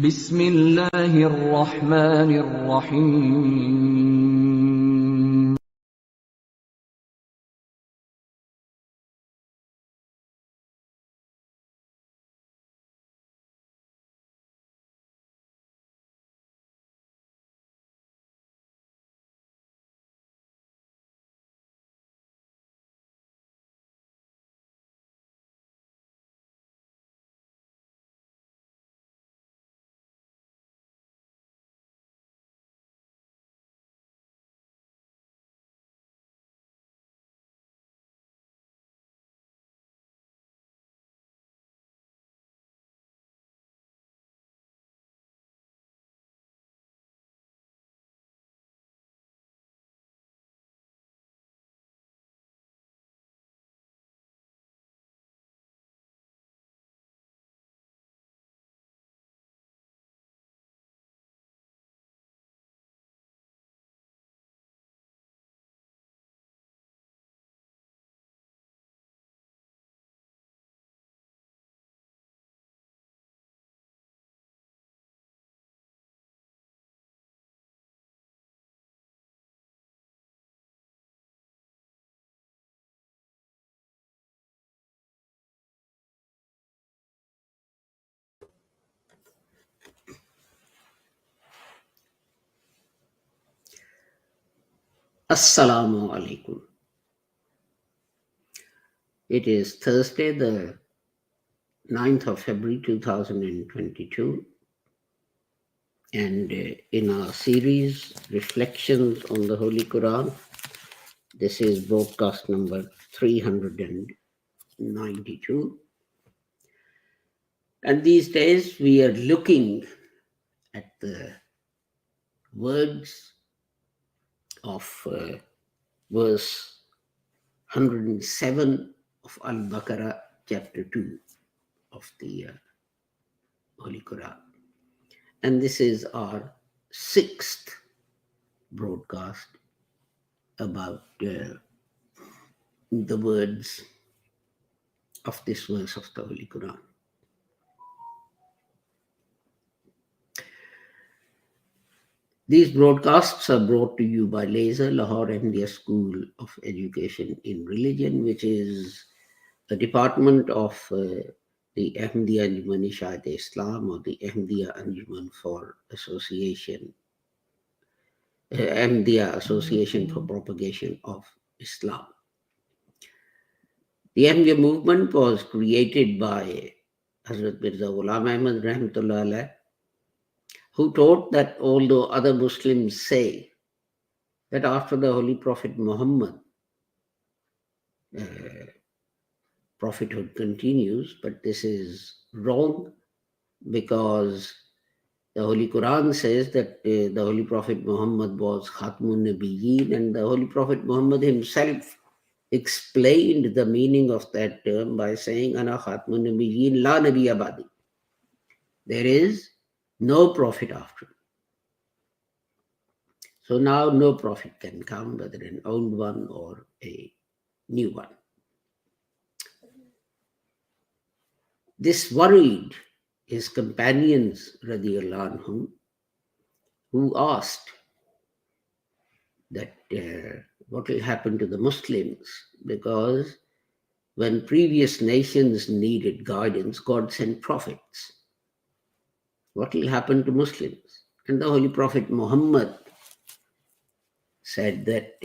بسم الله الرحمن الرحيم Assalamu alaikum. It is Thursday, the 9th of February 2022, and in our series, Reflections on the Holy Quran, this is broadcast number 392. And these days, we are looking at the words of verse 107 of Al-Baqarah, chapter 2 of the Holy Quran. And this is our sixth broadcast about the words of this verse of the Holy Quran. These broadcasts are brought to you by LASER, Lahore Ahmadiyya School of Education in Religion, which is a department of the Ahmadiyya Anjuman Islam, or the Ahmadiyya Anjuman for Association, Ahmadiyya Association for Propagation of Islam. The Ahmadiyya movement was created by Hazrat Mirza Ghulam Ahmad Rahmatullah Alayh, who taught that although other Muslims say that after the Holy Prophet Muhammad, prophethood continues, but this is wrong, because the Holy Quran says that the Holy Prophet Muhammad was Khatmun Nabiyyin, and the Holy Prophet Muhammad himself explained the meaning of that term by saying, Ana Khatmun Nabiyyin la Nabiy Abadi. There is no prophet after me. So now no prophet can come, whether an old one or a new one. This worried his companions, radiallahu anhum, who asked that what will happen to the Muslims, because when previous nations needed guidance, God sent prophets. What will happen to Muslims? And the Holy Prophet Muhammad said that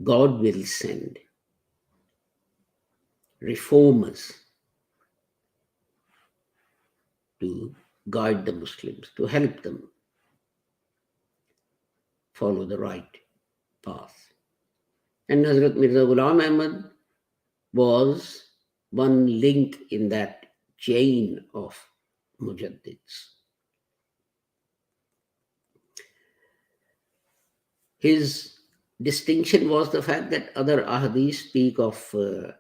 God will send reformers to guide the Muslims, to help them follow the right path. And Hazrat Mirza Ghulam Ahmad was one link in that chain of Mujaddids. His distinction was the fact that other ahadith speak of the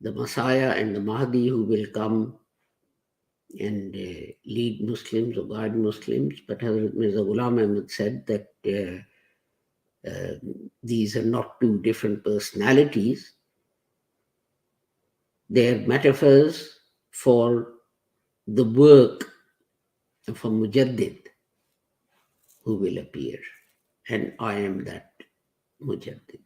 Messiah and the Mahdi who will come and lead Muslims or guide Muslims. But Hazrat Mirza Ghulam Ahmad said that these are not two different personalities. They are metaphors for the work for Mujaddid who will appear, and I am that Mujaddid.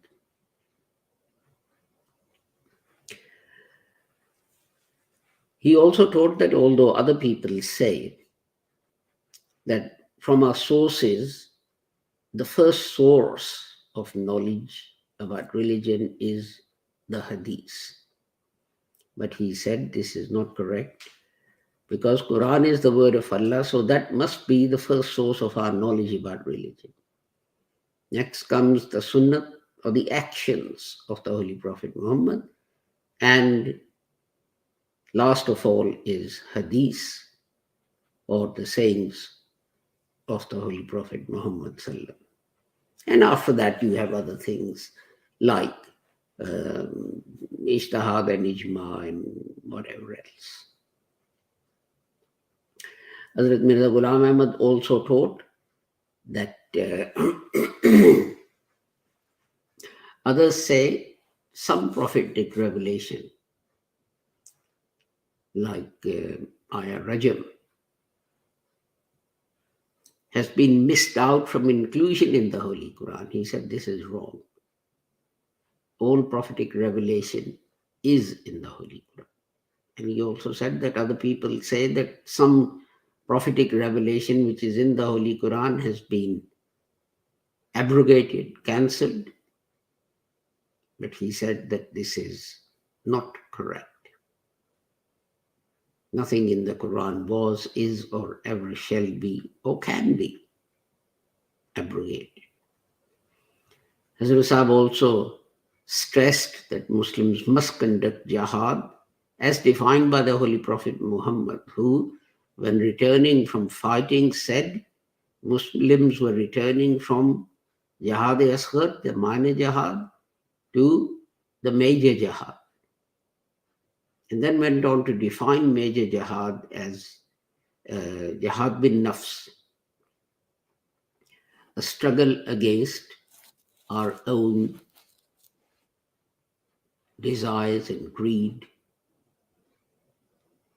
He also taught that although other people say that from our sources, the first source of knowledge about religion is the hadith. But he said this is not correct, because Quran is the word of Allah, so that must be the first source of our knowledge about religion. Next comes the Sunnah, or the actions of the Holy Prophet Muhammad, and last of all is hadith, or the sayings of the Holy Prophet Muhammad Sallallahu. And after that you have other things like Ijtihad and Ijma and whatever else. Hazrat Mirza Ghulam Ahmad also taught that others say some prophetic revelation, like Ayah Rajam, has been missed out from inclusion in the Holy Quran. He said this is wrong. All prophetic revelation is in the Holy Quran. And he also said that other people say that some prophetic revelation which is in the Holy Quran has been abrogated, cancelled. But he said that this is not correct. Nothing in the Quran was, is, or ever shall be, or can be abrogated. Hazrat Sahib also stressed that Muslims must conduct jihad as defined by the Holy Prophet Muhammad, who, when returning from fighting, said Muslims were returning from Jihad-e-Asghar, the minor jihad, to the major jihad. And then went on to define major jihad as jihad bin nafs, a struggle against our own desires and greed,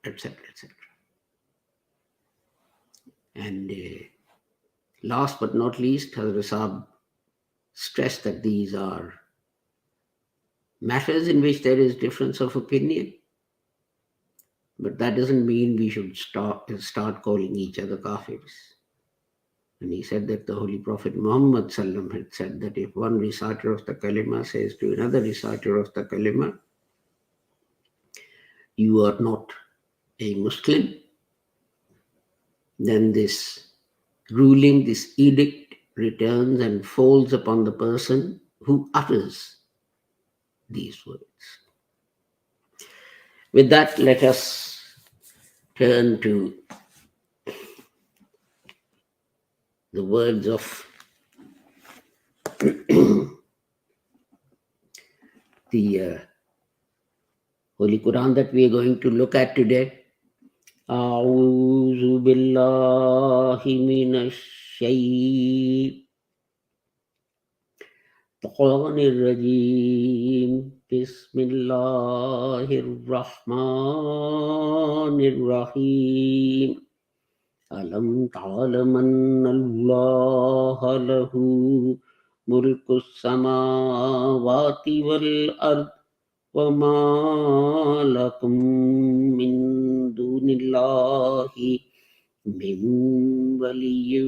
etc., etc. And last but not least, Hazrat Sahib stressed that these are matters in which there is difference of opinion, but that doesn't mean we should start calling each other kafirs. And he said that the Holy Prophet Muhammad Sallam had said that if one reciter of the kalima says to another reciter of the kalima, you are not a Muslim, then this ruling, this edict returns and falls upon the person who utters these words. With that, let us turn to the words of the Holy Quran that we are going to look at today. أعوذ بالله من الشيطان الرجيم بسم الله الرحمن الرحيم ألم تعلم أن الله له ملك السماوات والأرض وما لكم من دون الله من ولي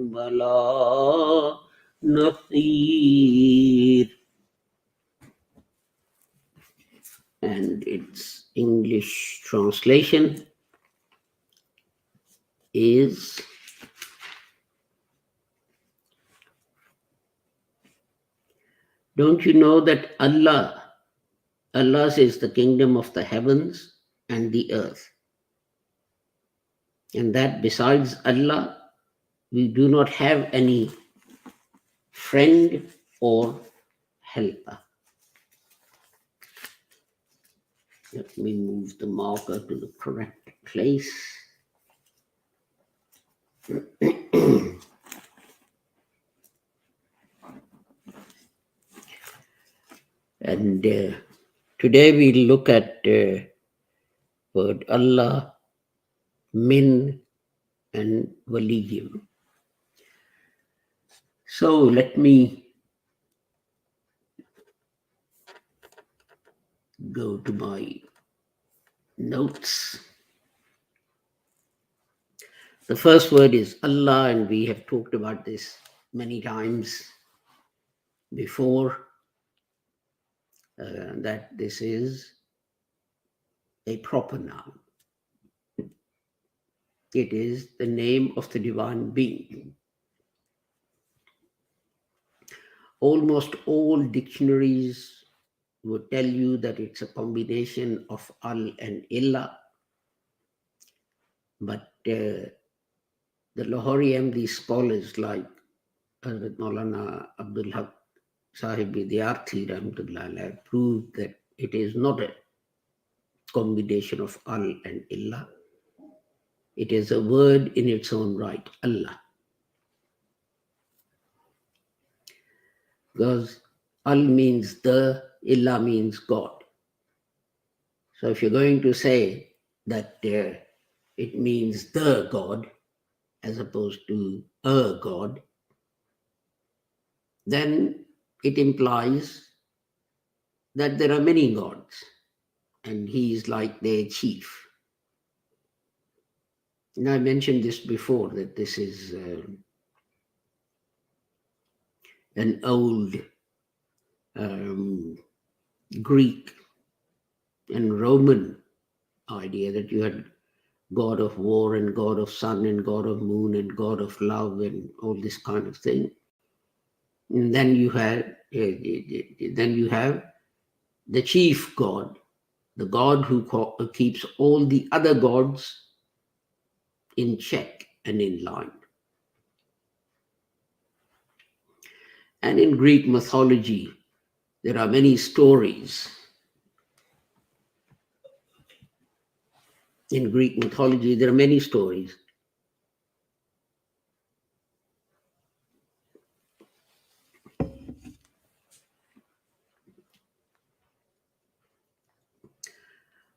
ولا نصير. And its English translation is, don't you know that Allah's is the kingdom of the heavens and the earth, and that besides Allah, we do not have any friend or helper. Let me move the marker to the correct place. And today we look at word Allah, min, and Waliyim. So let me go to my notes. The first word is Allah, and we have talked about this many times before, that this is a proper noun. It is the name of the divine being. Almost all dictionaries would tell you that it's a combination of al and illa, but the Lahori Ahmadi scholars like Hazrat Maulana Abdul Haq Sahib Vidyarthi Rahmatullah Alayh proved that it is not a combination of al and illa. It is a word in its own right, Allah. Because al means the, illa means God. So if you're going to say that it means the God as opposed to a God, then it implies that there are many gods and he is like their chief. And I mentioned this before, that this is an old Greek and Roman idea, that you had God of war and God of sun and God of moon and God of love and all this kind of thing. And then you have the chief God, the God who keeps all the other gods in check and in line. And in Greek mythology, there are many stories. In Greek mythology, there are many stories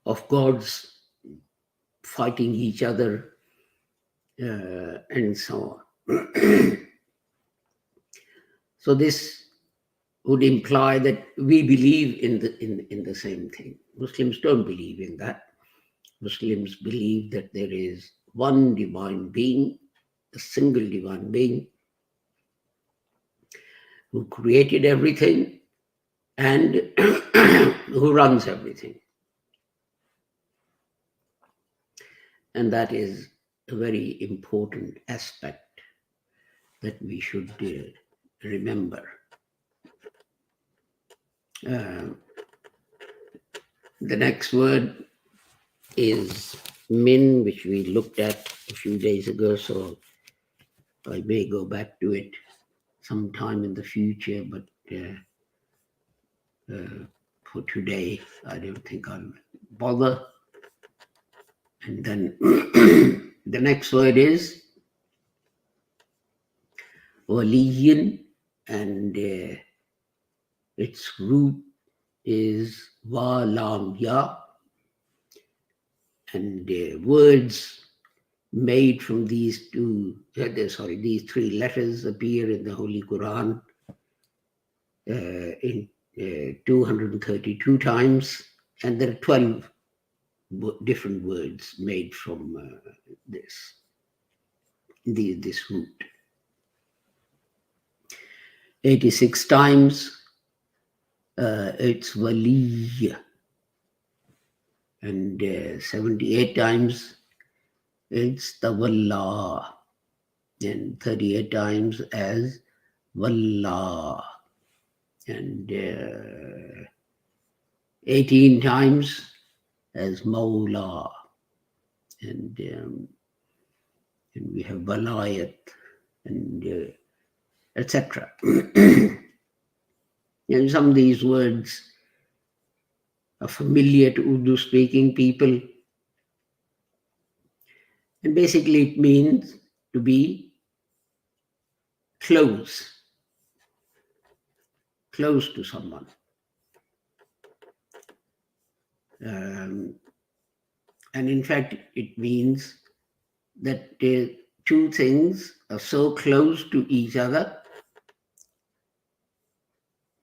of gods fighting each other and so on. So this would imply that we believe in the same thing. Muslims don't believe in that. Muslims believe that there is one divine being, a single divine being, who created everything and who runs everything. And that is a very important aspect that we should remember. The next word is min, which we looked at a few days ago, so I may go back to it sometime in the future, but for today, I don't think I'll bother. And then the next word is waliyin, and its root is wa lam ya, and words made from these these three letters appear in the Holy Quran in 232 times, and there are 12 different words made from this root. 86 times it's wali, and 78 times it's tawalla, and 38 times as wallah, and 18 times as mawla, and we have walayat, and etc. And some of these words are familiar to Urdu speaking people, and basically it means to be close to someone. And in fact, it means that two things are so close to each other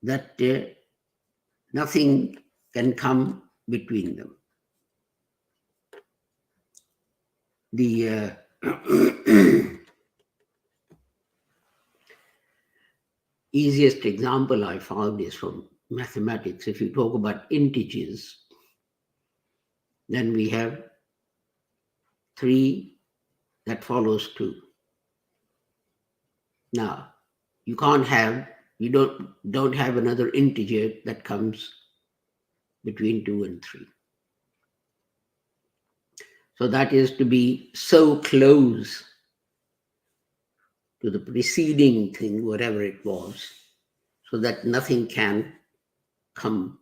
that nothing can come between them. The easiest example I found is from mathematics. If you talk about integers, then we have 3 that follows 2. Now, you don't have another integer that comes between 2 and 3. So that is to be so close to the preceding thing, whatever it was, so that nothing can come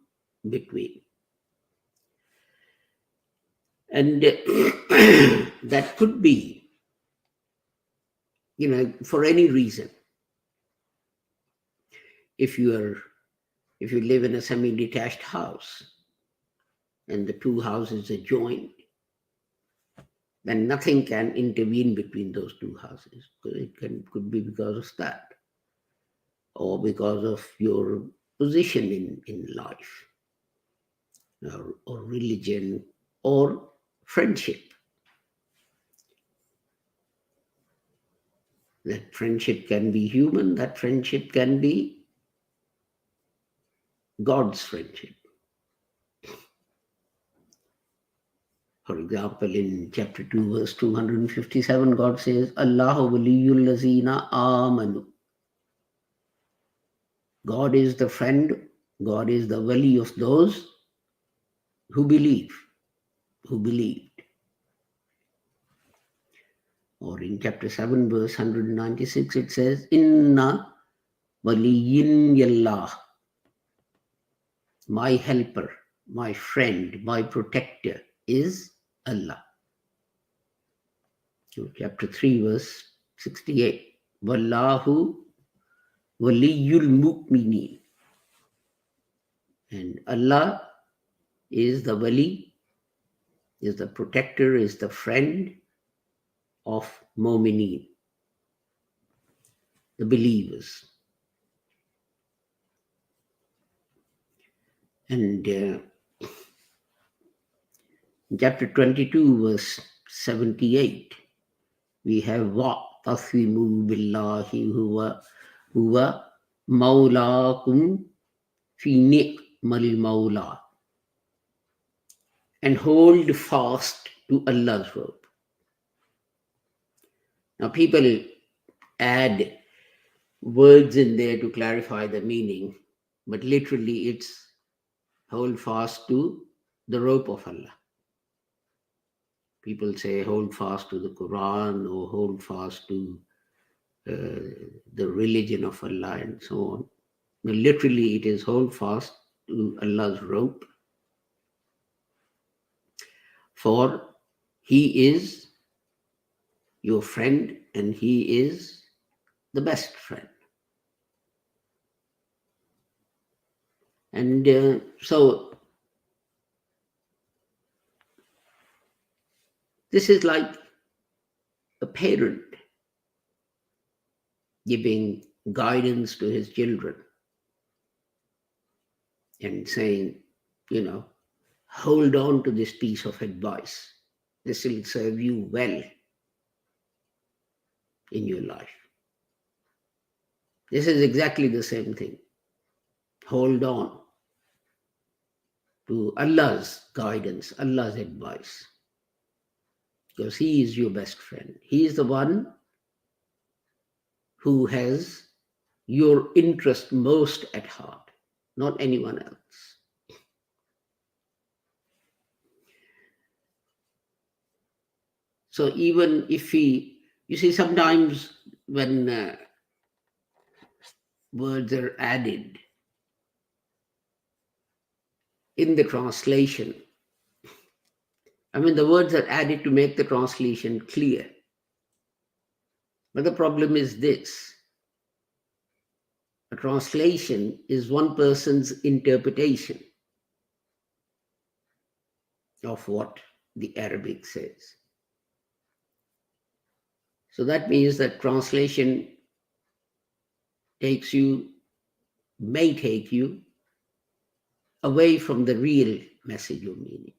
between. And that could be, for any reason. If you live in a semi-detached house and the two houses are joined, then nothing can intervene between those two houses. It could be because of that, or because of your position in life, or religion, or friendship. That friendship can be human, that friendship can be God's friendship. For example, in chapter 2, verse 257, God says, Allahu waliyul lazina amanu. God is the friend, God is the wali of those who believed. Or in chapter 7, verse 196, it says, Inna waliyin yallah. My helper, my friend, my protector is Allah. So chapter 3, verse 68. Wallahu waliyul mu'minin. And Allah is the wali, is the protector, is the friend of mu'minin, the believers. And in chapter 22, verse 78, we have wa'tasimu billahi huwa mawlakum fi ni'mal mawla. And hold fast to Allah's rope. Now people add words in there to clarify the meaning, but literally it's hold fast to the rope of Allah. People say hold fast to the Quran, or hold fast to the religion of Allah, and so on. But literally it is hold fast to Allah's rope, for He is your friend and He is the best friend. And so this is like a parent giving guidance to his children and saying, hold on to this piece of advice. This will serve you well in your life. This is exactly the same thing. Hold on to Allah's guidance, Allah's advice, because He is your best friend. He is the one who has your interest most at heart, not anyone else. So even if you see, sometimes when words are added in the translation, the words are added to make the translation clear. But the problem is this: a translation is one person's interpretation of what the Arabic says. So that means that translation may take you away from the real message or meaning.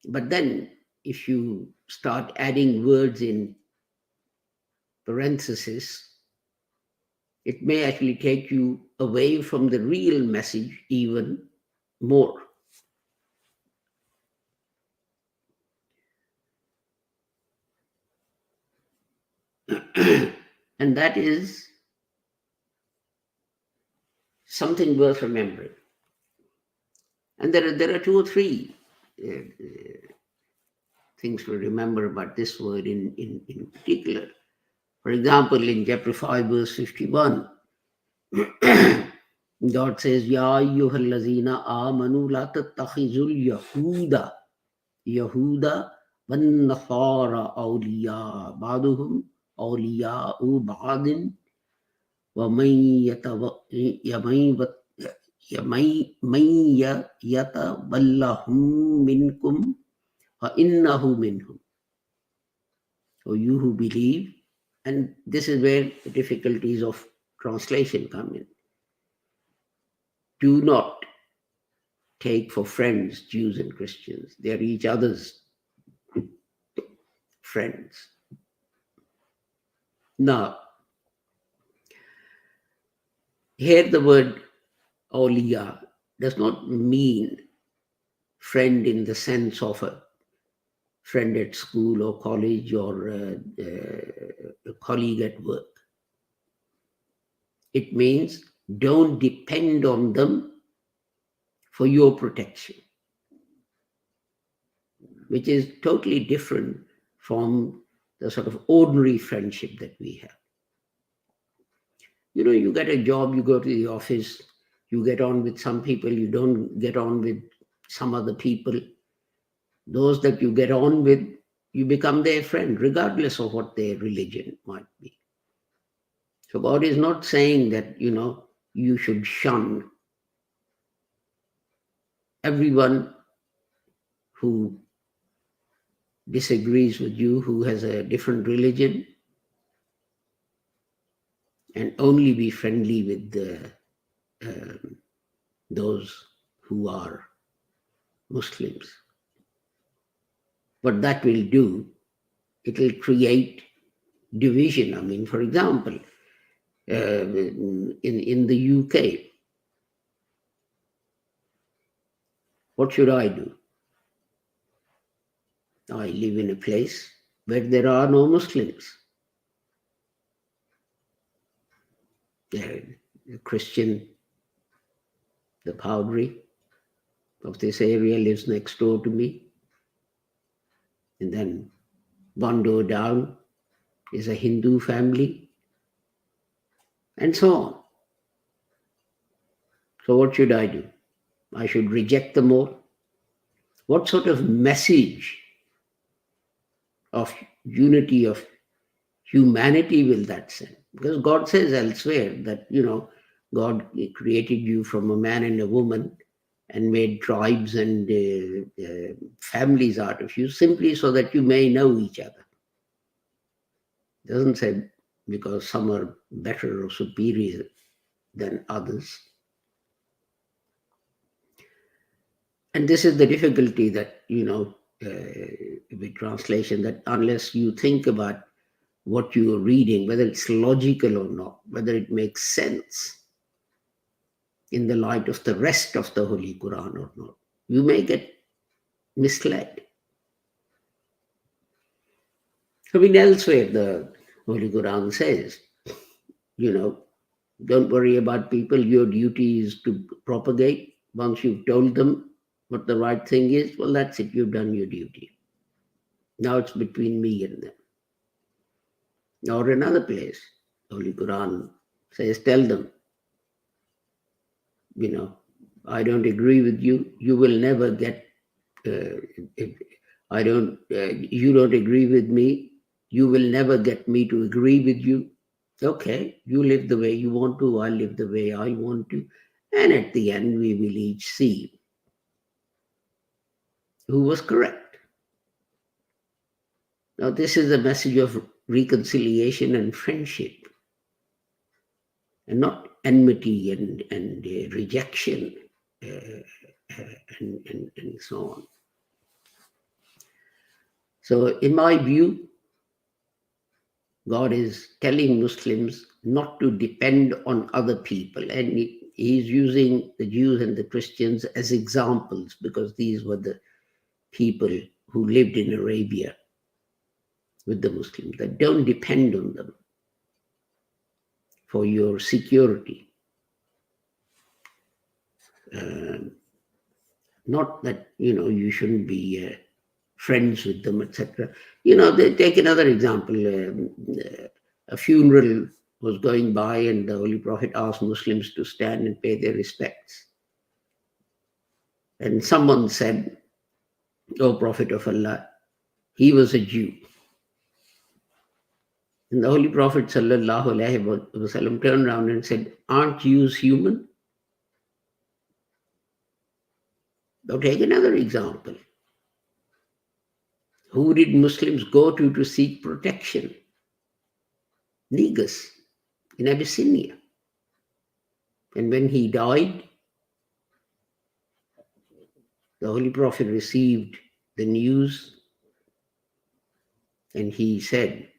But then if you start adding words in parenthesis, it may actually take you away from the real message even more. And that is something worth remembering. And there are two or three things to remember about this word in particular. For example, in chapter 5, verse 51, God says, Ya ayyuhal lazina amanu la tattakhizul Yahuda wan nasara awliya ba'duhum awliya'u ba'din wa man yatawallahum minkum fa innahu minhum. So you who believe, and this is where the difficulties of translation come in. Do not take for friends Jews and Christians. They are each other's friends. Now, here the word awliya does not mean friend in the sense of a friend at school or college or a colleague at work. It means don't depend on them for your protection, which is totally different from the sort of ordinary friendship that we have. You know, you get a job, you go to the office, you get on with some people, you don't get on with some other people. Those that you get on with, you become their friend, regardless of what their religion might be. So God is not saying that, you should shun everyone who disagrees with you, who has a different religion, and only be friendly with those who are Muslims. What that will do, it will create division. I mean, for example, in the UK, what should I do? I live in a place where there are no Muslims. The Christian, the Paudry of this area lives next door to me. And then one door down is a Hindu family, and so on. So what should I do? I should reject them all? What sort of message of unity, of humanity will that send? Because God says elsewhere that, God created you from a man and a woman and made tribes and families out of you simply so that you may know each other. It doesn't say because some are better or superior than others. And this is the difficulty that, with translation, that unless you think about what you are reading, whether it's logical or not, whether it makes sense in the light of the rest of the Holy Quran or not, you may get misled. I mean, elsewhere the Holy Quran says, don't worry about people. Your duty is to propagate. Once you've told them what the right thing is, well, that's it. You've done your duty. Now it's between me and them. Or another place, the Holy Quran says, tell them, I don't agree with you. You will never get, you don't agree with me. You will never get me to agree with you. Okay, you live the way you want to, I live the way I want to. And at the end, we will each see who was correct. Now, this is a message of reconciliation and friendship, and not enmity and rejection and so on. So in my view, God is telling Muslims not to depend on other people. And he's using the Jews and the Christians as examples because these were the people who lived in Arabia with the Muslims, that don't depend on them for your security. Not that, you shouldn't be friends with them, etc. They take another example. A funeral was going by and the Holy Prophet asked Muslims to stand and pay their respects. And someone said, "O Prophet of Allah, he was a Jew." And the Holy Prophet sallallahu alaihi wasallam turned around and said, "Aren't Jews human?" Now take another example. Who did Muslims go to seek protection? Negus in Abyssinia. And when he died, the Holy Prophet received the news and he said,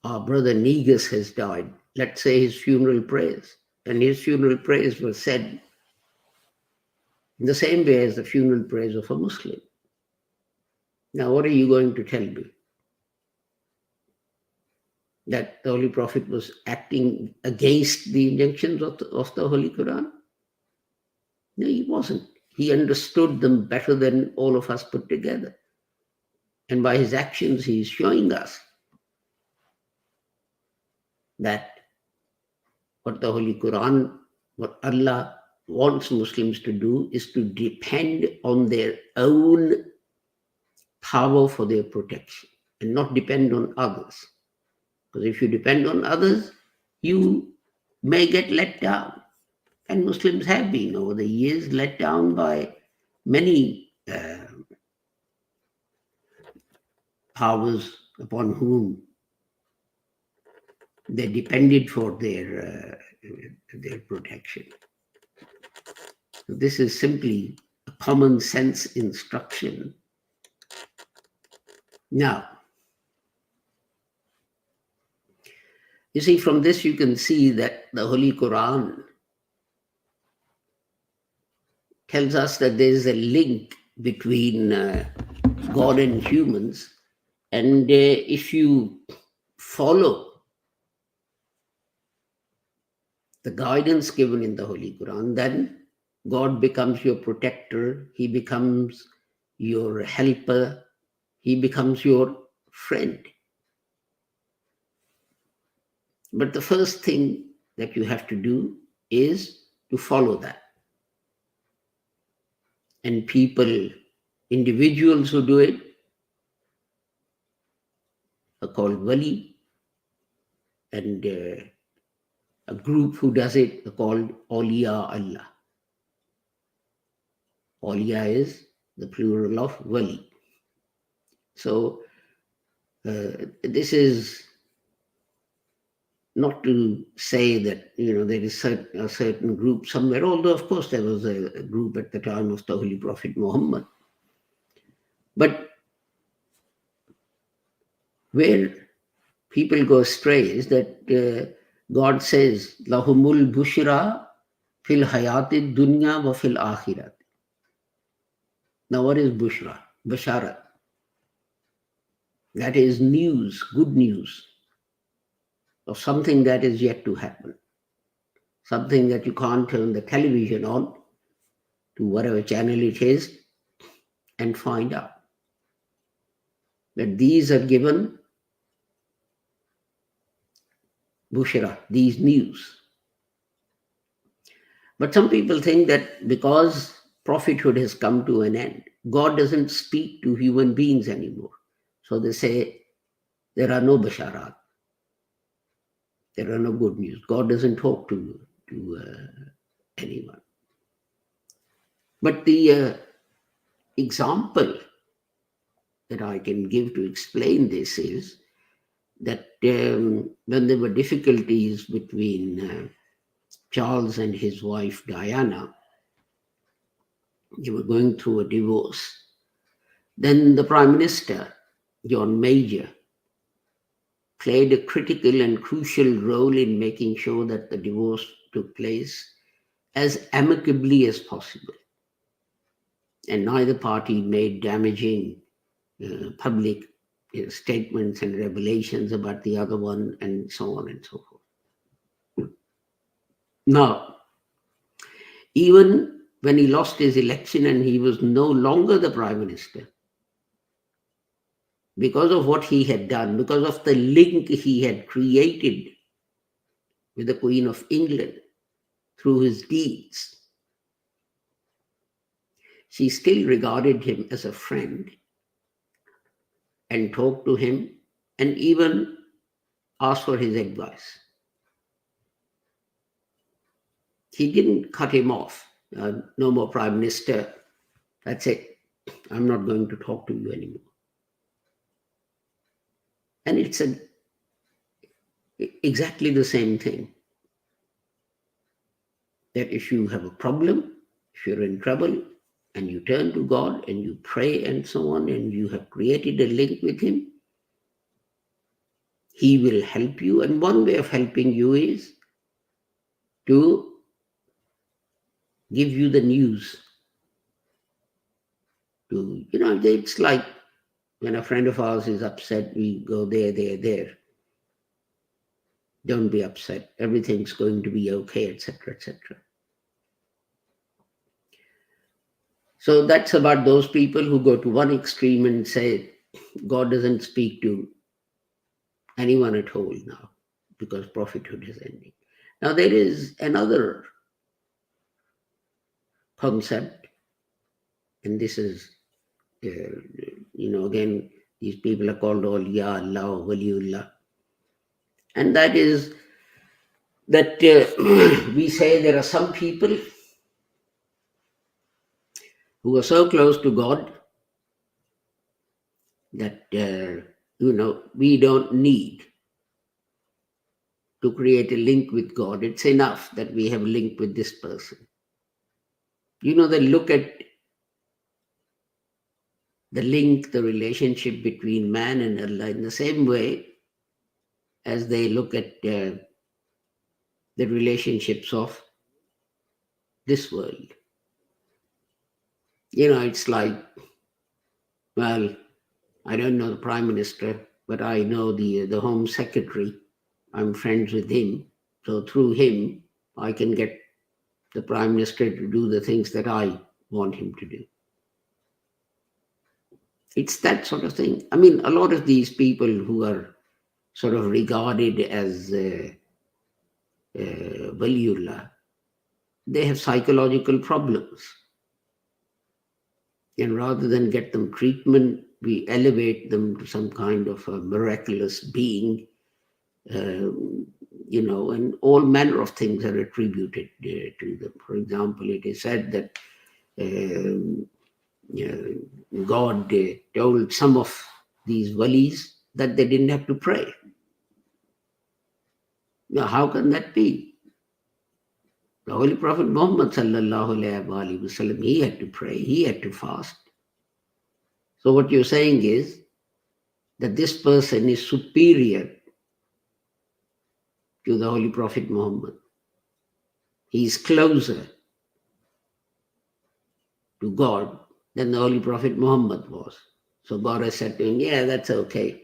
"Our brother Negus has died. Let's say his funeral prayers." And his funeral prayers were said in the same way as the funeral prayers of a Muslim. Now, what are you going to tell me? That the Holy Prophet was acting against the injunctions of the Holy Quran? No, he wasn't. He understood them better than all of us put together. And by his actions, he is showing us that what the Holy Quran, what Allah wants Muslims to do is to depend on their own power for their protection and not depend on others. Because if you depend on others, you may get let down. And Muslims have been over the years let down by many powers upon whom they depended for their protection. So this is simply a common sense instruction. Now, you see, from this you can see that the Holy Quran tells us that there is a link between God and humans. And if you follow the guidance given in the Holy Quran, then God becomes your protector, he becomes your helper, he becomes your friend. But the first thing that you have to do is to follow that. And people, individuals who do it, are called wali, and a group who does it are called awliya Allah. Awliya is the plural of wali. So this is not to say that there is a certain group somewhere, although of course there was a group at the time of the Holy Prophet Muhammad. But where people go astray is that God says, "Lahumul bushra fil hayati dunya wa fil akhirat." Now what is bushra? Basharat. That is news, good news of something that is yet to happen. Something that you can't turn the television on to whatever channel it is and find out. That these are given bushra, these news. But some people think that because prophethood has come to an end, God doesn't speak to human beings anymore. So they say there are no basharat. There are no good news. God doesn't talk to anyone. But the example that I can give to explain this is that when there were difficulties between Charles and his wife Diana, they were going through a divorce. Then the Prime Minister, John Major, played a critical and crucial role in making sure that the divorce took place as amicably as possible. And neither party made damaging public statements and revelations about the other one, and so on and so forth. Now, even when he lost his election and he was no longer the Prime Minister, because of what he had done, because of the link he had created with the Queen of England through his deeds, she still regarded him as a friend and talked to him and even asked for his advice. He didn't cut him off. No more Prime Minister. That's it. I'm not going to talk to you anymore. And it's exactly the same thing. That if you have a problem, if you're in trouble, and you turn to God and you pray and so on, and you have created a link with Him, He will help you. And one way of helping you is to give you the news. It's like when a friend of ours is upset, we go there. Don't be upset. Everything's going to be okay, etc., etc. So that's about those people who go to one extreme and say, God doesn't speak to anyone at all now because prophethood is ending. Now there is another concept, and this is, again, these people are called Awliya Allah, Waliullah. And that is that we say there are some people who are so close to God that, we don't need to create a link with God. It's enough that we have a link with this person. They look at the link, the relationship between man and Allah in the same way as they look at the relationships of this world. It's like, well, I don't know the Prime Minister, but I know the Home Secretary. I'm friends with him. So through him, I can get the Prime Minister to do the things that I want him to do. It's that sort of thing. I mean, a lot of these people who are sort of regarded as Waliullah, they have psychological problems. And rather than get them treatment, we elevate them to some kind of a miraculous being, and all manner of things are attributed to them. For example, it is said that God told some of these walis that they didn't have to pray. Now, how can that be? The Holy Prophet Muhammad sallallahu alaihi wasallam, he had to pray, he had to fast. So what you're saying is that this person is superior to the Holy Prophet Muhammad. He is closer to God than the Holy Prophet Muhammad was. So God has said to him, yeah, that's okay.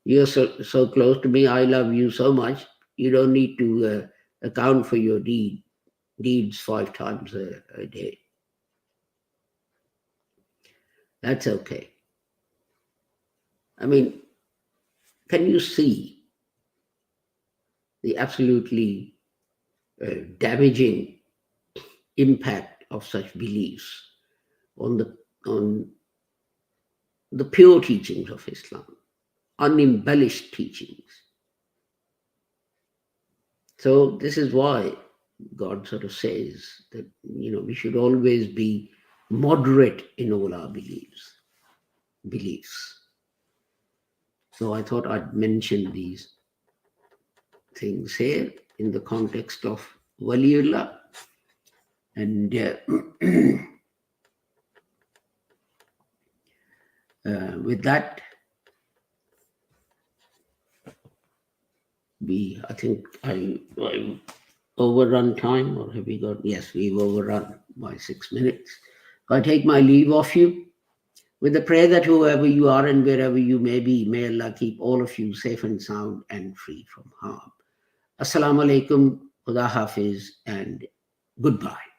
You're so close to me, I love you so much, you don't need to account for your deeds 5 times a day. That's okay. I mean, can you see the absolutely damaging impact of such beliefs on the pure teachings of Islam, unembellished teachings? So this is why God sort of says that, we should always be moderate in all our beliefs. So I thought I'd mention these. things here in the context of Waliullah. And with that, I think I overrun time, or have we got? Yes, we've overrun by 6 minutes. I take my leave of you with the prayer that whoever you are and wherever you may be, may Allah keep all of you safe and sound and free from harm. Assalamu alaikum, Khuda Hafiz, and goodbye.